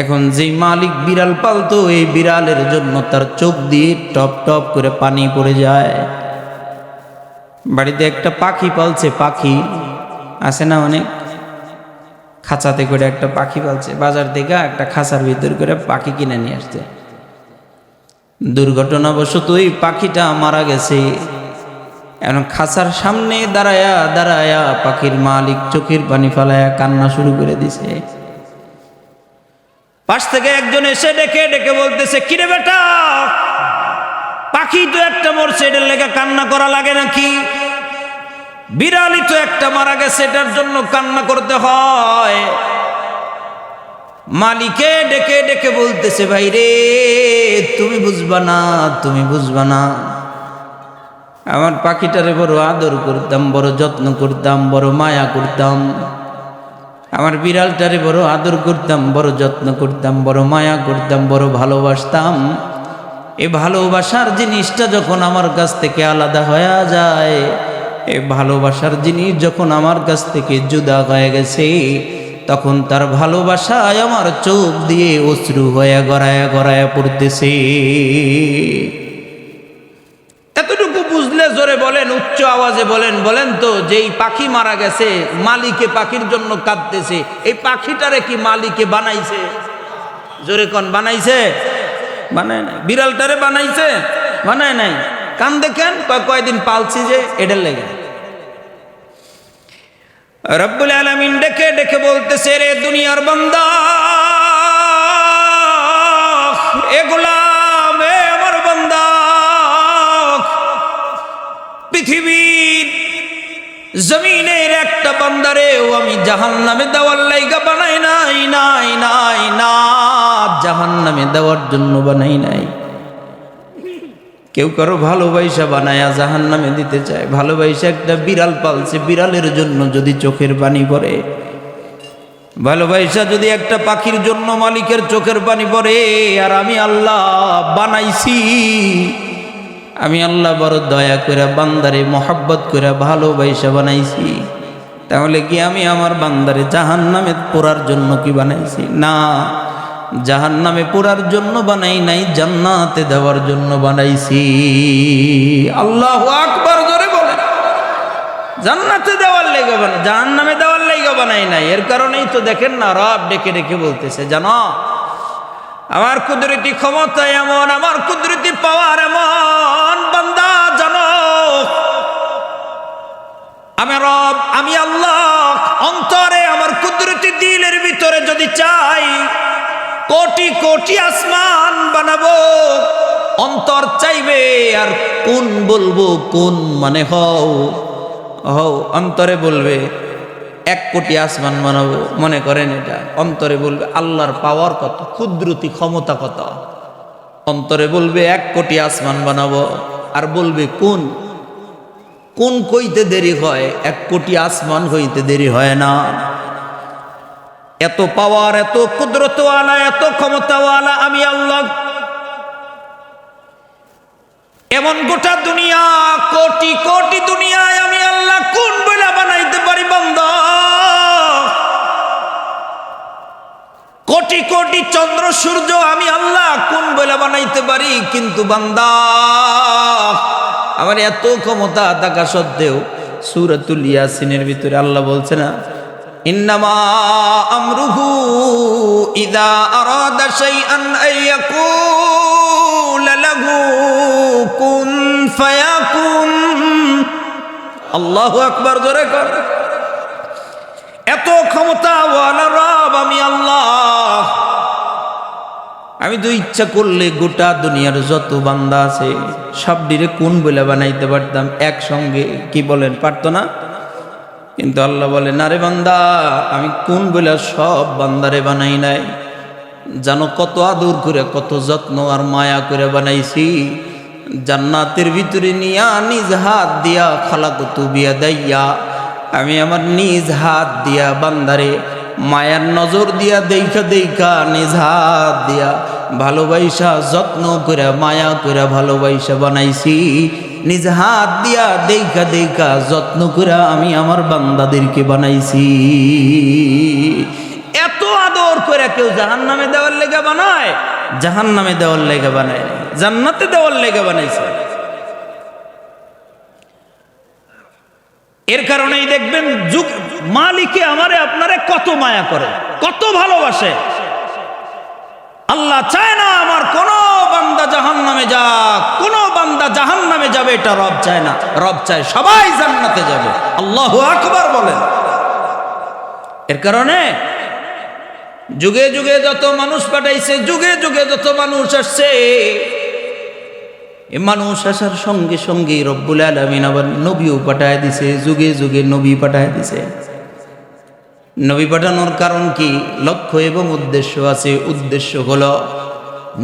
এখন যেই মালিক বিড়াল পালতো এই বিড়ালের জন্য তার চোখ দিয়ে টপ টপ করে পানি পড়ে যায়। বাড়িতে একটা পাখি পালছে, পাখি আছে না অনেক, খাঁচাতে করে একটা পাখি পালছে, বাজার থেকে একটা খাঁচার ভিতর করে পাখি কিনে নিয়ে আসছে। দুর্ঘটনাবশত এই পাখিটা মারা গেছে। এখন খাঁচার সামনে দাঁড়ায়া দাঁড়ায়া পাখির মালিক চোখের পানি ফালায়া কান্না শুরু করে দিছে। পাশ থেকে একজন এসে ডেকে ডেকে বলতেছে, কিরে বেটা, পাখি তো একটা মরছে, এটার লেগে কান্না করা লাগে নাকি? বিড়ালই তো একটা মারা গেছে, এটার জন্য কান্না করতে হয়? মালিকে ডেকে ডেকে বলতেছে, ভাই রে, তুমি বুঝবা না, তুমি বুঝবা না। আমার পাখিটারে বড় আদর করতাম, বড় যত্ন করতাম, বড় মায়া করতাম। আমার বিড়ালটারে বড় আদর করতাম, বড় যত্ন করতাম, বড় মায়া করতাম, বড় ভালোবাসতাম। এই ভালোবাসার জিনিসটা যখন আমার কাছ থেকে আলাদা হয়ে যায়, এই ভালোবাসার জিনিস যখন আমার কাছ থেকে জুদা হয়ে গেছে, তখন তার ভালোবাসায় আমার চোখ দিয়ে অশ্রু হয়ে গড়ায়া গড়ায়া পড়তেছে। এতটুকু বুঝলে জোরে বলেন, উচ্চ আওয়াজে বলেন, বলেন তো, যেই পাখি মারা গেছে মালিকে পাখির জন্য কাঁদতেছে, এই পাখিটারে কি মালিকে বানাইছে? জোরে কোন বানাইছে? বানায় নাই। বিড়ালটারে বানাইছে? বানায় নাই। কান দেখেন, কয়দিন পালছি যে এটার লেগে। রব্বুল আলামিন ডেকে ডেকে বলতেছে, রে দুনিয়ার বান্দা, এ গোলাম, এ আমার বান্দা, পৃথিবীর জমিনের একটা বান্দারেও আমি জাহান্নামে দেওয়ার লাইগা বানাই নাই, নাই নাই না, জাহান্নামে দেওয়ার জন্য বানাই নাই। কেউ কারো ভালোবাসা বানায়া জাহান্নামে দিতে চায়। ভালোবাসা একটা বিড়াল পালছে, বিড়ালের জন্য যদি চোখের পানি পড়ে, ভালোবাসা যদি একটা পাখির জন্য মালিকের চোখের পানি পড়ে, আর আমি আল্লাহ বানাইছি, আমি আল্লাহ বড় দয়া করে বান্দারে মহব্বত করে ভালোবাসা বানাইছি, তাহলে কি আমি আমার বান্দারে জাহান্নামে পোড়ার জন্য কি বানাইছি? না, জাহান্নামে পোড়ার জন্য বানাই নাই, জান্নাতে দেওয়ার জন্য বানাইছি। আল্লাহু আকবার, জোরে বলে। জান্নাতে দেওয়ার লেগে বানাই, জাহান্নামে দেওয়ার লেগে বানাই নাই। এর কারণেই তো দেখেন না, রব ডেকে ডেকে বলতেছে, জানো আমার কুদরতি ক্ষমতা এমন, আমার কুদরতি পাওয়ার এমন, বান্দা জানো আমি রব, আমি আল্লাহ অন্তরে আমার কুদরতি দিলের ভিতরে যদি চাই, কোটি কোটি আসমান বানাবো, অন্তর চাইবে আর কোন বলবো, কোন মানে হও হও, অন্তরে বলবে 1 কোটি আসমান বানাবো। মনে করেন এটা অন্তরে বলবে আল্লাহর পাওয়ার কত, কুদরতি ক্ষমতা কত। অন্তরে বলবে 1 কোটি আসমান বানাবো, আর বলবে কোন কোন কইতে দেরি হয়, 1 কোটি আসমান হইতে দেরি হয় না। এত পাওয়ার, এত কুদরতওয়ালা, এত ক্ষমতাওয়ালা আমি আল্লাহ। এমন গোটা দুনিয়া, কোটি কোটি দুনিয়ায় আমি আল্লাহ কোন বইলা বানাইতে পারি বান্দা? কোটি কোটি চন্দ্র সূর্য আমি আল্লাহ কোন বইলা বানাইতে পারি? কিন্তু বান্দা, আমার এত ক্ষমতা থাকা সত্ত্বেও সূরাতুল ইয়াসিনের ভিতরে আল্লাহ বলছে না, ইন্নামা আমরুহু ইযা আরাদা শাইআন আইয়াকুলা লাহু কুন ফায়াকুন। আল্লাহু আকবার, জোরে কর। এত ক্ষমতাওয়ালা রব আমি আল্লাহ। আমি তো ইচ্ছা করলে গোটা দুনিয়ার যত বান্দা আছে সব ডিরে কোন বলে বানাইতে পারতাম একসঙ্গে, কি বলেন, পারতো না? কিন্তু আল্লাহ বলে, না রে বান্দা, আমি কোন বলে সব বান্দারে বানাই নাই। জানো কত আদর করে, কত যত্ন আর মায়া করে বানাইছি। জান্নাতের ভিতরে নিয়া নিজ হাত দিয়া, খালাকতু বিয়াদাইয়া, আমি আমার নিজ হাত দিয়া বান্দারে মায়ার নজর দিয়া দেখা দেখা নিজ হাত দিয়া ভালোবাসা যত্ন করে মায়া করে ভালোবাসা বানাইছি। নিজ হাত দিয়া দেখা দেখা যত্ন করে আমি আমার বান্দাদেরকে বানাইছি। এত আদর করে কেউ জাহান্নামে দেওয়ার লেগে বানায়? জাহান্নামে দেওয়ার লেগে বানায় না, জান্নাতে দেওয়ার লেগে বানাইছে। এর কারণেই দেখবেন মালিকে আমারে আপনারে কত মায়া করে, কত ভালোবাসে। আল্লাহ চায় না আমার কোন বান্দা জাহান্নামে যাক, কোন বান্দা জাহান্নামে যাবে, এটা রব চায় না। রব চায় সবাই জান্নাতে যাবে। আল্লাহু আকবার বলেন। এর কারণে যুগে যুগে যত মানুষ পাঠাইছে, যুগে যুগে যত মানুষ আসছে, এই মানুষ আসার সঙ্গে সঙ্গে রব্বুল আলামিন আবার নবীও পাঠায় দিছে, যুগে যুগে নবী পাঠায় দিছে। নবী পাঠানোর কারণ কি? লক্ষ্য এবং উদ্দেশ্য আছে। উদ্দেশ্য হলো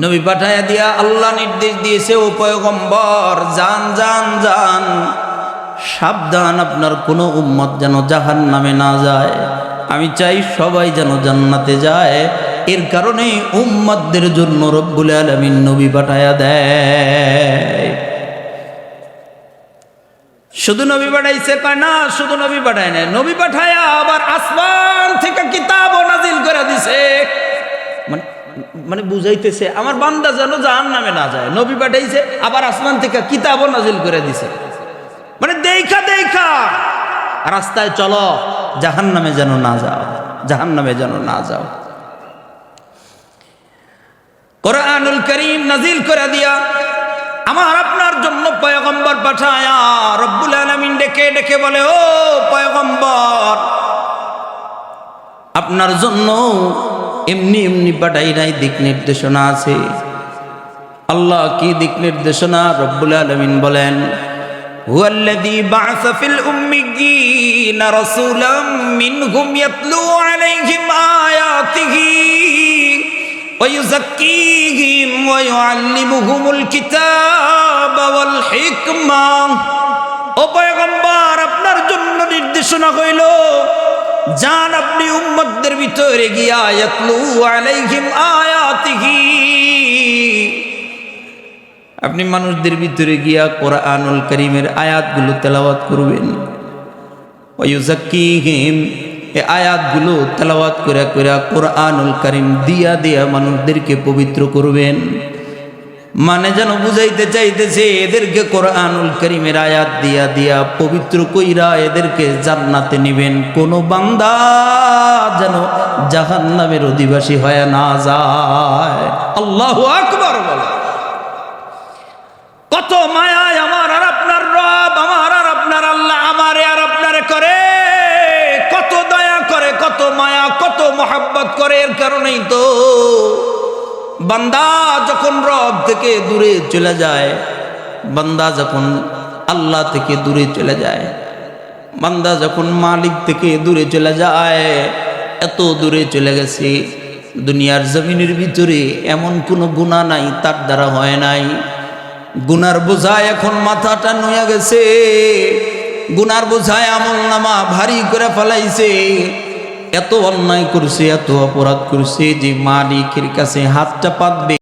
নবী পাঠায়া দিয়া আল্লাহ নির্দেশ দিয়েছে, ও পয়গম্বর যান যান যান, সাবধান আপনার কোনো উম্মত যেন জাহান্নামে না যায়। আমি চাই সবাই যেন জান্নাতে যায়। এর কারণে উম্মতদের জন্য রব্বুল আলামিন নবী পাঠায়া দেয়। শুধু নবী পাঠাইছে কয় না, শুধু নবী পাঠায় না, নবী পাঠায়া আবার আসমান থেকে কিতাবও নাজিল করে দিছে। মানে বুঝাইতেছে আমার বান্দা যেন জাহান্নামে না যায়, নবী পাঠাইছে, আবার আসমান থেকে কিতাবও নাজিল করে দিছে। মানে দেখা দেখা রাস্তায় চলো, জাহান্নামে যেন না যাও, জাহান্নামে যেন না যাও। কোরআনুল কারীম নাজিল করে দিয়া আমার আপনার জন্য পয়গম্বর পাঠায়া রব্বুল আলামিন ডেকে ডেকে বলে, ও পয়গম্বর, আপনার জন্য এমনি এমনি পাঠাই নাই, দিক নির্দেশনা আছে। আল্লাহ কি দিক নির্দেশনা? রব্বুল আলামিন বলেন, হুয়াল্লাযী বা'আসা ফিল উম্মিয়্যিনা রাসূলাম মিনহুম ইয়াতলু আলাইহিম আয়াতিহি ওয়া ইউযাক্কিহিম ওয়া ইউআল্লিমুহুমুল কিতাবা ওয়াল হিকমা। ও পয়গম্বর, আপনার জন্য নির্দেশনা হইল, যান আপনি উম্মতদের ভিতরে গিয়া ইয়াতলু আলাইহিম আয়াতিহি, আপনি মানুষদের ভিতরে গিয়া কোরআনুল কারীমের আয়াতগুলো তেলাওয়াত করবেন। ওয়া ইউযাক্কিহিম, এই আয়াতগুলো তেলাওয়াত করে করে কোরআনুল কারীম দিয়া দিয়া মানুষদেরকে পবিত্র করবেন। মানে যেন বুঝাইতে চাইতেছে এদেরকে কোরআনুল কারীমের আয়াত দিয়া দিয়া পবিত্র কইরা এদেরকে জান্নাতে নিবেন। কোন বান্দা যেন জাহান্নামের অধিবাসী হয়ে না যায়। আল্লাহু আকবার বলে। কত মায়ায় আমার আর আপনার রব, আমার আর আপনার আল্লাহ আমারে আর আপনারে করে, কত দয়া করে, কত মায়া, কত মহব্বত করে। এর কারণেই তো বান্দা যখন রব থেকে দূরে চলে যায়, বান্দা যখন আল্লাহ থেকে দূরে চলে যায়, বান্দা যখন মালিক থেকে দূরে চলে যায়, এত দূরে চলে গেছে, দুনিয়ার জমিনের ভিতরে এমন কোনো গুনাহ নাই তার দ্বারা হয় নাই। গুনার বোঝায় এখন মাথাটা নুয়ে গেছে, গুনার বোঝায় আমলনামা ভারী করে ফেলাইছে। এত অন্যায় করছে, এত অপরাধ করছে যে মালিকের কাছে হাতটা পাতবে